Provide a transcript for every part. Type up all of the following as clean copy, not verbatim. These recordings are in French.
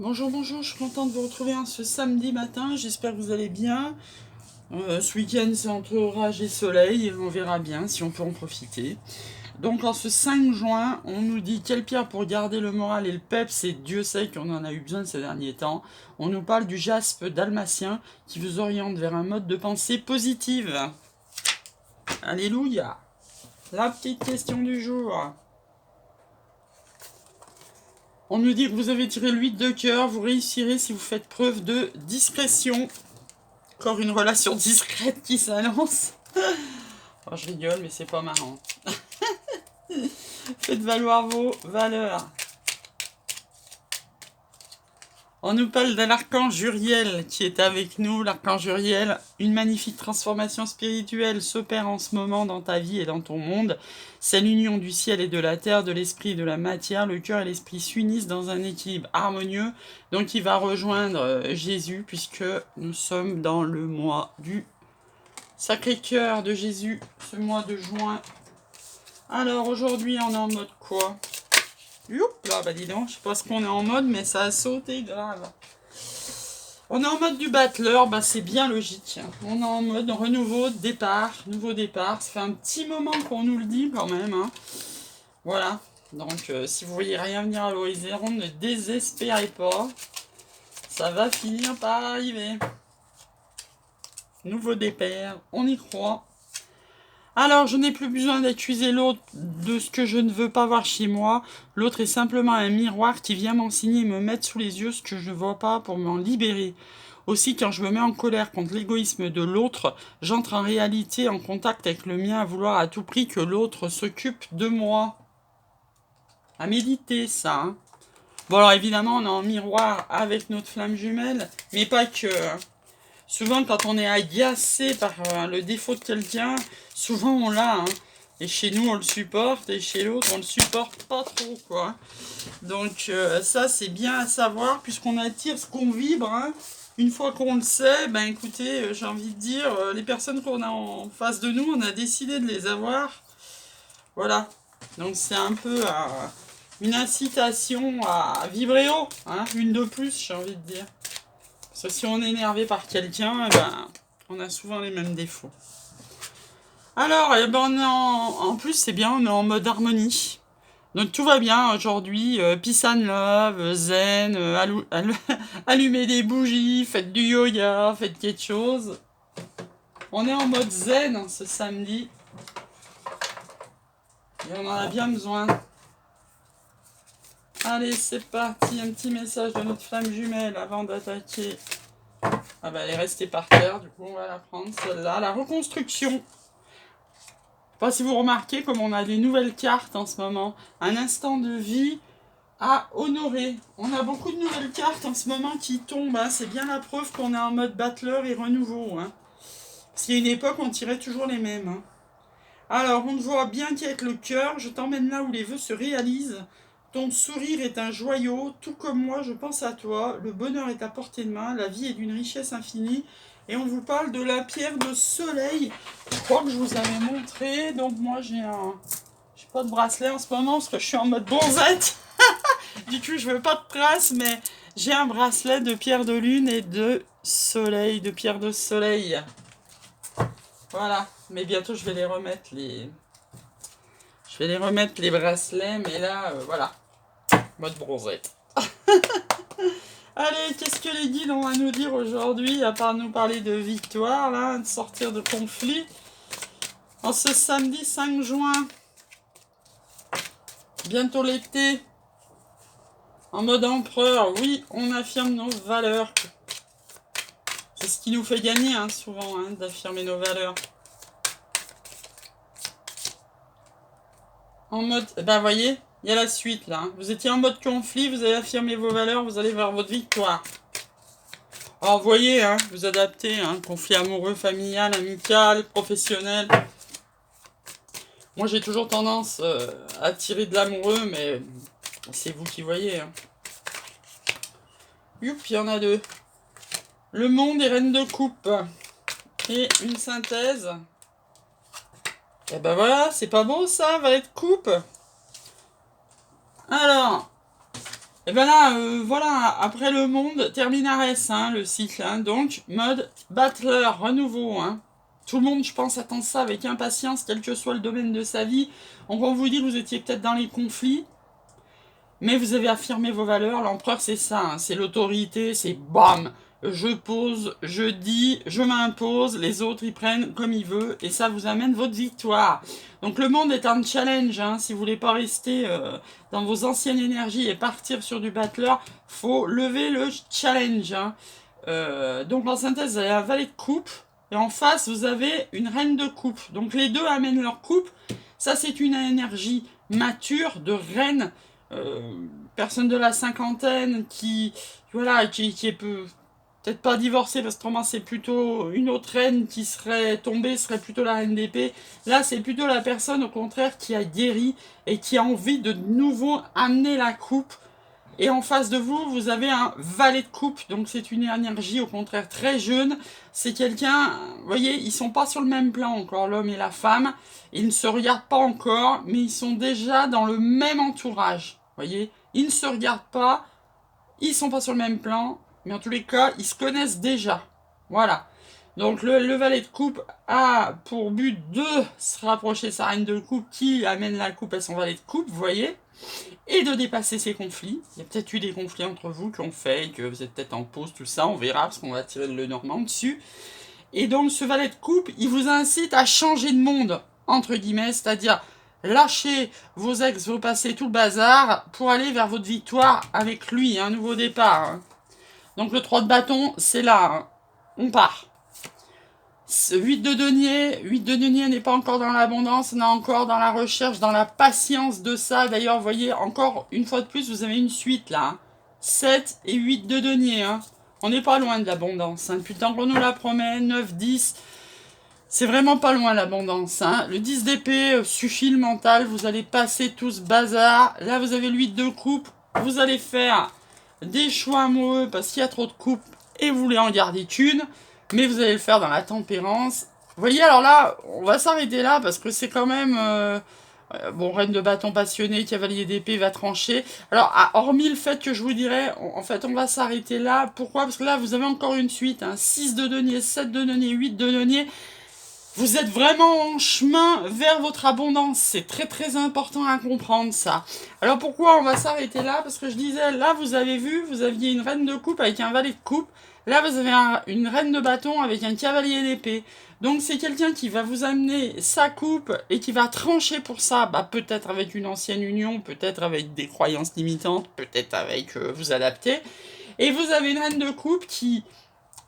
Bonjour, bonjour, je suis contente de vous retrouver ce samedi matin, j'espère que vous allez bien. Ce week-end c'est entre orage et soleil, on verra bien si on peut en profiter. Donc en ce 5 juin, on nous dit quelle pierre pour garder le moral et le peps, et Dieu sait qu'on en a eu besoin ces derniers temps. On nous parle du jaspe dalmatien qui vous oriente vers un mode de pensée positive. Alléluia. La petite question du jour. On nous dit que vous avez tiré le 8 de cœur, vous réussirez si vous faites preuve de discrétion. Encore une relation discrète qui s'annonce. Oh, je rigole, mais c'est pas marrant. Faites valoir vos valeurs. On nous parle de l'archange Uriel qui est avec nous. L'archange Uriel, une magnifique transformation spirituelle s'opère en ce moment dans ta vie et dans ton monde. C'est l'union du ciel et de la terre, de l'esprit et de la matière. Le cœur et l'esprit s'unissent dans un équilibre harmonieux. Donc il va rejoindre Jésus puisque nous sommes dans le mois du Sacré-Cœur de Jésus, ce mois de juin. Alors aujourd'hui on est en mode quoi? Youp, là, bah dis donc, je sais pas ce qu'on est en mode, mais ça a sauté grave. On est en mode du battleur, bah c'est bien logique. On est en mode renouveau, départ, nouveau départ. Ça fait un petit moment qu'on nous le dit quand même. Hein. Voilà. Donc si vous voyez rien venir à l'horizon, ne désespérez pas. Ça va finir par arriver. Nouveau départ, on y croit. Alors, je n'ai plus besoin d'accuser l'autre de ce que je ne veux pas voir chez moi. L'autre est simplement un miroir qui vient m'enseigner et me mettre sous les yeux ce que je ne vois pas pour m'en libérer. Aussi, quand je me mets en colère contre l'égoïsme de l'autre, j'entre en réalité en contact avec le mien à vouloir à tout prix que l'autre s'occupe de moi. À méditer, ça. Hein. Bon, alors évidemment, on est en miroir avec notre flamme jumelle, mais pas que... Souvent, quand on est agacé par le défaut de quelqu'un, souvent on l'a. Hein. Et chez nous, on le supporte, et chez l'autre, on le supporte pas trop, quoi. Donc, ça, c'est bien à savoir, puisqu'on attire ce qu'on vibre. Hein. Une fois qu'on le sait, ben écoutez, j'ai envie de dire, les personnes qu'on a en face de nous, on a décidé de les avoir. Voilà. Donc, c'est un peu une incitation à vibrer haut. Hein. Une de plus, j'ai envie de dire. Parce que si on est énervé par quelqu'un, eh ben, on a souvent les mêmes défauts. Alors, eh ben, on est en plus, c'est bien, on est en mode harmonie. Donc tout va bien aujourd'hui. Peace and love, zen, allumez des bougies, faites du yoga, faites quelque chose. On est en mode zen hein, ce samedi. Et on en a bien besoin. Allez, c'est parti. Un petit message de notre flamme jumelle avant d'attaquer. Ah bah elle est restée par terre, du coup on va la prendre celle-là. La reconstruction. Je sais pas si vous remarquez comme on a des nouvelles cartes en ce moment. Un instant de vie à honorer. On a beaucoup de nouvelles cartes en ce moment qui tombent. Hein. C'est bien la preuve qu'on est en mode battleur et renouveau. Hein. Parce qu'il y a une époque on tirait toujours les mêmes. Hein. Alors on te voit bien qu'avec le cœur, je t'emmène là où les vœux se réalisent. Ton sourire est un joyau, tout comme moi je pense à toi, le bonheur est à portée de main, la vie est d'une richesse infinie, et on vous parle de la pierre de soleil, je crois que je vous avais montré, donc moi j'ai pas de bracelet en ce moment parce que je suis en mode bronzette, du coup je veux pas de traces, mais j'ai un bracelet de pierre de lune et de soleil, de pierre de soleil, voilà, mais bientôt je vais les remettre Je vais les remettre les bracelets, mais là, voilà. Mode bronzette. Allez, qu'est-ce que les guides ont à nous dire aujourd'hui, à part nous parler de victoire, là, de sortir de conflit. En ce samedi 5 juin, bientôt l'été, en mode empereur, oui, on affirme nos valeurs. C'est ce qui nous fait gagner, hein, souvent, hein, d'affirmer nos valeurs. En mode, ben voyez, il y a la suite là. Vous étiez en mode conflit, vous avez affirmé vos valeurs, vous allez vers votre victoire. Alors vous voyez, hein, vous adaptez, hein, conflit amoureux, familial, amical, professionnel. Moi j'ai toujours tendance à tirer de l'amoureux, mais c'est vous qui voyez. Hein. Youp, il y en a deux. Le monde et reine de coupe. Et une synthèse. Et ben voilà, c'est pas beau ça, valet de coupe. Alors, Et ben là, voilà, après le monde, terminares, hein, le cycle, hein, donc, mode battleur, renouveau, hein. Tout le monde, je pense, attend ça avec impatience, quel que soit le domaine de sa vie. On va vous dire que vous étiez peut-être dans les conflits, mais vous avez affirmé vos valeurs. L'empereur, c'est ça, hein, c'est l'autorité, c'est bam, je pose, je dis, je m'impose, les autres ils prennent comme ils veulent, et ça vous amène votre victoire. Donc le monde est un challenge, hein, si vous voulez pas rester dans vos anciennes énergies et partir sur du battleur, faut lever le challenge. Hein. Donc en synthèse, vous avez un valet de coupe, et en face vous avez une reine de coupe. Donc les deux amènent leur coupe, ça c'est une énergie mature de reine. Personne de la cinquantaine qui voilà qui est peut-être pas divorcée parce que autrement c'est plutôt une autre reine qui serait tombée, serait plutôt la reine d'épée. Là c'est plutôt la personne au contraire qui a guéri et qui a envie de nouveau amener la coupe. Et en face de vous, vous avez un valet de coupe, donc c'est une énergie au contraire très jeune. C'est quelqu'un, vous voyez, ils sont pas sur le même plan encore, l'homme et la femme. Ils ne se regardent pas encore, mais ils sont déjà dans le même entourage. Vous voyez, ils ne se regardent pas, ils sont pas sur le même plan, mais en tous les cas, ils se connaissent déjà. Voilà. Donc le valet de coupe a pour but de se rapprocher de sa reine de coupe qui amène la coupe à son valet de coupe, vous voyez, et de dépasser ces conflits. Il y a peut-être eu des conflits entre vous qui ont fait que vous êtes peut-être en pause, tout ça, on verra, parce qu'on va tirer le Normand dessus. Et donc ce valet de coupe, il vous incite à changer de monde, entre guillemets, c'est-à-dire lâcher vos ex, vos passés, tout le bazar, pour aller vers votre victoire avec lui, un nouveau départ. Hein. Donc le 3 de bâton, c'est là, hein. On part. 8 de denier n'est pas encore dans l'abondance, on est encore dans la recherche, dans la patience de ça. D'ailleurs, vous voyez, encore une fois de plus, vous avez une suite là. Hein. 7 et 8 de denier. Hein. On n'est pas loin de l'abondance. Hein. Depuis le temps qu'on nous la promet, 9, 10, c'est vraiment pas loin l'abondance. Hein. Le 10 d'épée suffit le mental, vous allez passer tout ce bazar. Là, vous avez le 8 de coupe, vous allez faire des choix amoureux parce qu'il y a trop de coupes et vous voulez en garder qu'une. Mais vous allez le faire dans la tempérance. Vous voyez, alors là, on va s'arrêter là, parce que c'est quand même... bon, reine de bâton passionné, cavalier d'épée va trancher. Alors, hormis le fait que je vous dirais, en fait, on va s'arrêter là. Pourquoi? Parce que là, vous avez encore une suite. Hein, 6 de denier, 7 de denier, 8 de denier. Vous êtes vraiment en chemin vers votre abondance. C'est très très important à comprendre ça. Alors pourquoi on va s'arrêter là? Parce que je disais, là vous avez vu, vous aviez une reine de coupe avec un valet de coupe. Là vous avez une reine de bâton avec un cavalier d'épée. Donc c'est quelqu'un qui va vous amener sa coupe et qui va trancher pour ça. Bah, peut-être avec une ancienne union, peut-être avec des croyances limitantes, peut-être avec vous adapter. Et vous avez une reine de coupe qui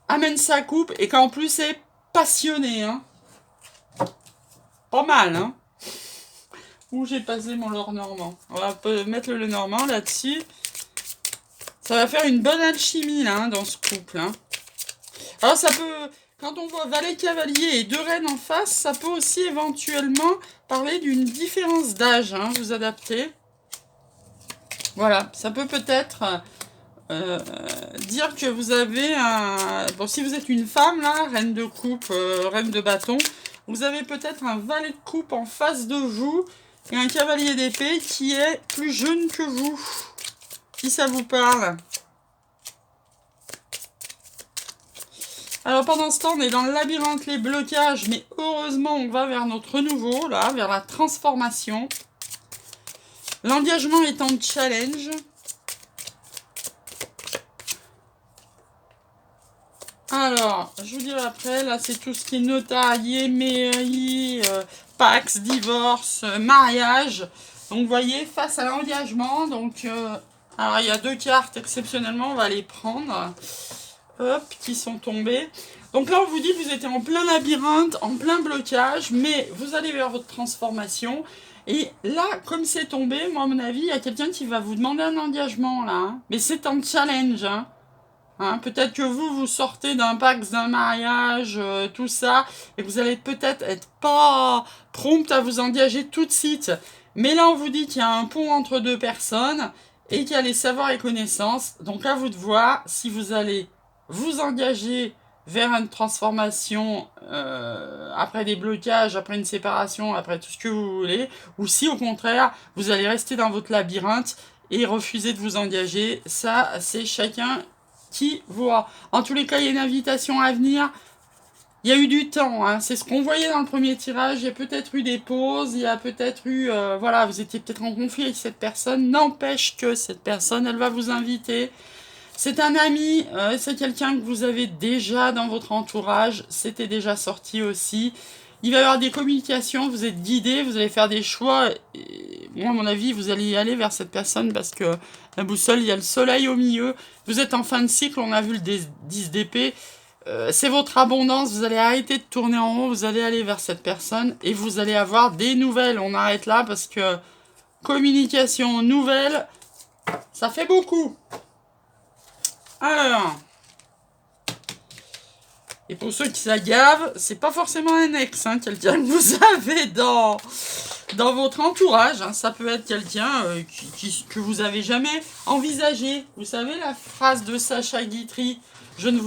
amène sa coupe et qui en plus est passionnée. Hein. Pas mal, hein. Où j'ai passé mon Lenormand. On va mettre le Lenormand là-dessus. Ça va faire une bonne alchimie, là, hein, dans ce couple. Hein. Alors, ça peut... Quand on voit valet cavalier et deux reines en face, ça peut aussi éventuellement parler d'une différence d'âge, hein, vous adaptez. Voilà, ça peut peut-être dire que vous avez un... Bon, si vous êtes une femme, là, reine de coupe, reine de bâton, vous avez peut-être un valet de coupe en face de vous et un cavalier d'épée qui est plus jeune que vous. Si ça vous parle. Alors pendant ce temps, on est dans le labyrinthe, les blocages, mais heureusement, on va vers notre renouveau, là, vers la transformation. L'engagement est en challenge. Alors, je vous dirai après, là c'est tout ce qui est notarié, mairie, pax, divorce, mariage. Donc vous voyez, face à l'engagement, donc alors il y a deux cartes exceptionnellement, on va les prendre, hop, qui sont tombées. Donc là on vous dit que vous étiez en plein labyrinthe, en plein blocage, mais vous allez vers votre transformation. Et là, comme c'est tombé, moi à mon avis, il y a quelqu'un qui va vous demander un engagement là, hein. Mais c'est un challenge, hein. Hein, peut-être que vous sortez d'un pacte, d'un mariage, tout ça, et vous allez peut-être être pas prompt à vous engager tout de suite. Mais là, on vous dit qu'il y a un pont entre deux personnes et qu'il y a les savoirs et connaissances. Donc, à vous de voir si vous allez vous engager vers une transformation après des blocages, après une séparation, après tout ce que vous voulez, ou si au contraire, vous allez rester dans votre labyrinthe et refuser de vous engager. Ça, c'est chacun qui voit. En tous les cas, il y a une invitation à venir. Il y a eu du temps, hein. C'est ce qu'on voyait dans le premier tirage. Il y a peut-être eu des pauses, il y a peut-être eu... voilà, vous étiez peut-être en conflit avec cette personne. N'empêche que cette personne, elle va vous inviter. C'est un ami, c'est quelqu'un que vous avez déjà dans votre entourage. C'était déjà sorti aussi. Il va y avoir des communications, vous êtes guidé, vous allez faire des choix. Et moi, à mon avis, vous allez y aller vers cette personne parce que la boussole, il y a le soleil au milieu. Vous êtes en fin de cycle, on a vu le 10 d'épée. C'est votre abondance, vous allez arrêter de tourner en rond, vous allez aller vers cette personne et vous allez avoir des nouvelles. On arrête là parce que communication, nouvelles, ça fait beaucoup. Alors, et pour ceux qui s'agavent, c'est pas forcément un ex, hein, quelqu'un que vous avez dans votre entourage. Hein. Ça peut être quelqu'un que vous avez jamais envisagé. Vous savez la phrase de Sacha Guitry, je ne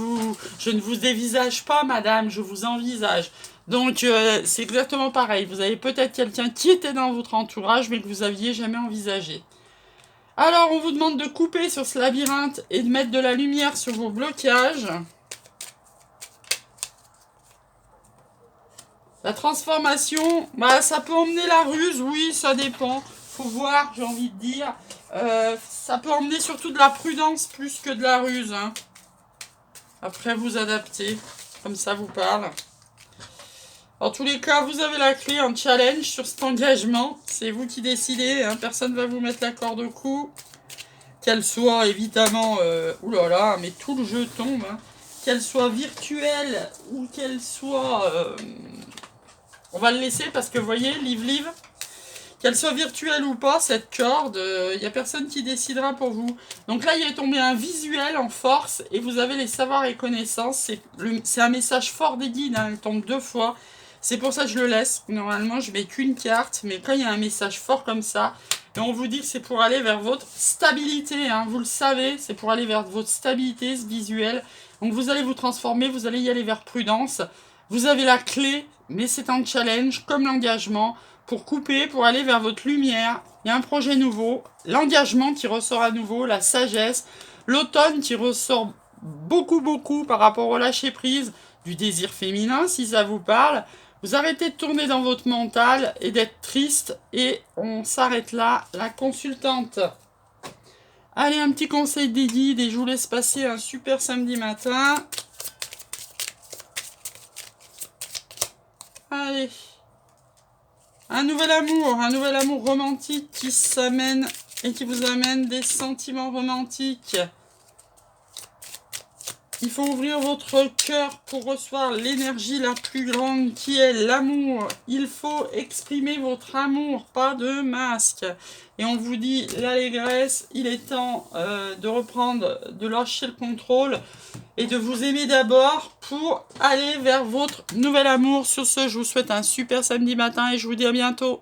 vous dévisage pas, madame, je vous envisage. Donc, c'est exactement pareil. Vous avez peut-être quelqu'un qui était dans votre entourage, mais que vous aviez jamais envisagé. Alors, on vous demande de couper sur ce labyrinthe et de mettre de la lumière sur vos blocages. La transformation, bah, ça peut emmener la ruse, oui, ça dépend. Faut voir, j'ai envie de dire. Ça peut emmener surtout de la prudence plus que de la ruse. Hein. Après, vous adaptez, comme ça vous parle. En tous les cas, vous avez la clé en challenge sur cet engagement. C'est vous qui décidez, hein. Personne ne va vous mettre la corde au cou. Qu'elle soit évidemment... oulala, mais tout le jeu tombe. Hein. Qu'elle soit virtuelle ou qu'elle soit... on va le laisser parce que, vous voyez, live. Qu'elle soit virtuelle ou pas, cette corde, il n'y a personne qui décidera pour vous. Donc là, il est tombé un visuel en force et vous avez les savoirs et connaissances. C'est un message fort des guides, hein, il tombe 2 fois. C'est pour ça que je le laisse. Normalement, je mets qu'une carte, mais quand il y a un message fort comme ça, et on vous dit que c'est pour aller vers votre stabilité, hein, vous le savez, c'est pour aller vers votre stabilité, ce visuel. Donc vous allez vous transformer, vous allez y aller vers prudence. Vous avez la clé, mais c'est un challenge, comme l'engagement, pour couper, pour aller vers votre lumière. Il y a un projet nouveau, l'engagement qui ressort à nouveau, la sagesse, l'automne qui ressort beaucoup par rapport au lâcher-prise, du désir féminin, si ça vous parle. Vous arrêtez de tourner dans votre mental et d'être triste, et on s'arrête là, la consultante. Allez, un petit conseil des guides, et je vous laisse passer un super samedi matin. Allez. Un nouvel amour romantique qui s'amène et qui vous amène des sentiments romantiques. Il faut ouvrir votre cœur pour recevoir l'énergie la plus grande qui est l'amour. Il faut exprimer votre amour, pas de masque. Et on vous dit l'allégresse, il est temps de reprendre, de lâcher le contrôle et de vous aimer d'abord pour aller vers votre nouvel amour. Sur ce, je vous souhaite un super samedi matin et je vous dis à bientôt.